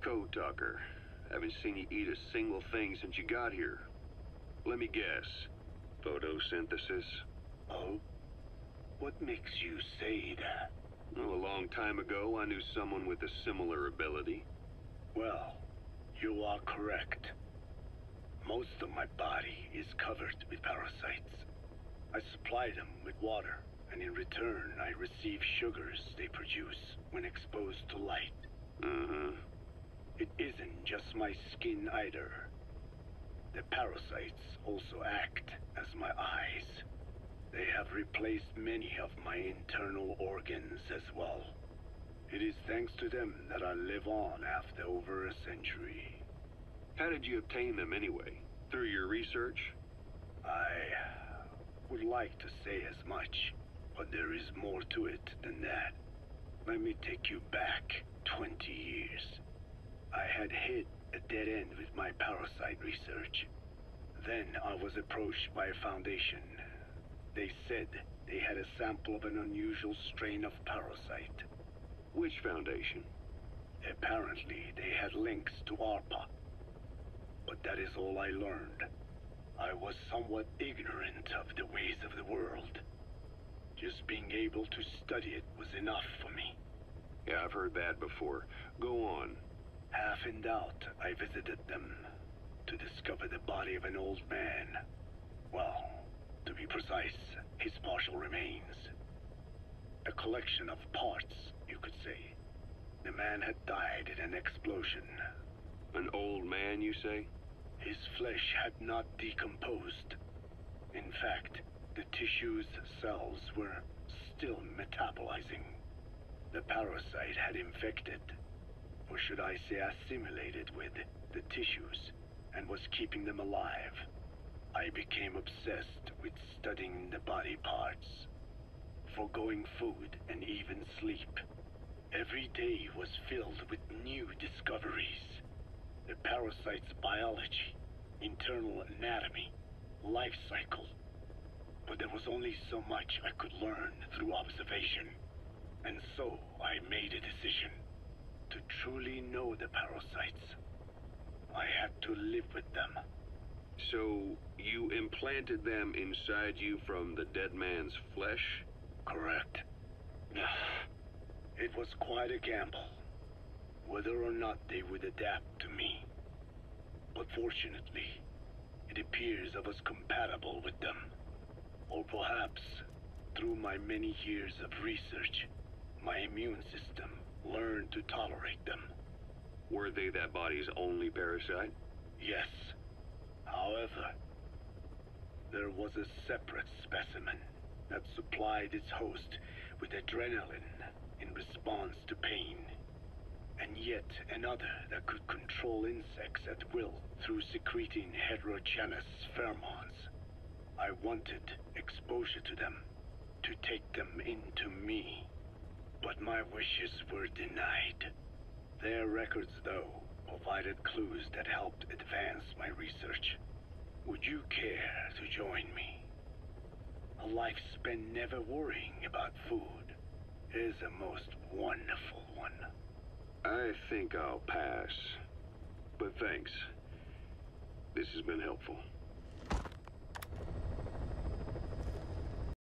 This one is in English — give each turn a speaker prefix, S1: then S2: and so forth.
S1: code talker. Haven't seen you eat a single thing since you got here. Let me guess. Photosynthesis?
S2: Oh? What makes you say that?
S1: Well, a long time ago, I knew someone with a similar ability.
S2: Well, you are correct. Most of my body is covered with parasites. I supply them with water, and in return, I receive sugars they produce when exposed to light. It isn't just my skin either. The parasites also act as my eyes. They have replaced many of my internal organs as well. It is thanks to them that I live on after over a century.
S1: How did you obtain them anyway? Through your research?
S2: I would like to say as much, but there is more to it than that. Let me take you back 20 years. I had hit a dead end with my parasite research. Then I was approached by a foundation. They said they had a sample of an unusual strain of parasite.
S1: Which foundation?
S2: Apparently, they had links to ARPA. But that is all I learned. I was somewhat ignorant of the ways of the world. Just being able to study it was enough for me.
S1: Yeah, I've heard that before. Go on.
S2: Half in doubt, I visited them to discover the body of an old man. Well, to be precise, his partial remains. A collection of parts, you could say. The man had died in an explosion.
S1: An old man, you say?
S2: His flesh had not decomposed. In fact, the tissue's cells were still metabolizing. The parasite had infected, or should I say assimilated with, the tissues, and was keeping them alive. I became obsessed with studying the body parts, foregoing food and even sleep. Every day was filled with new discoveries. The parasite's biology, internal anatomy, life cycle. But there was only so much I could learn through observation. And so I made a decision. To truly know the parasites, I had to live with them.
S1: So, you implanted them inside you from the dead man's flesh?
S2: Correct. It was quite a gamble, whether or not they would adapt to me. But fortunately, it appears I was compatible with them. Or perhaps, through my many years of research, my immune system learned to tolerate them.
S1: Were they that body's only parasite?
S2: Yes. However, there was a separate specimen that supplied its host with adrenaline in response to pain, and yet another that could control insects at will through secreting heterogeneous pheromones. I wanted exposure to them, to take them into me, but my wishes were denied. Their records, though, provided clues that helped advance my research. Would you care to join me? A life spent never worrying about food is a most wonderful one.
S1: I think I'll pass. But thanks. This has been helpful.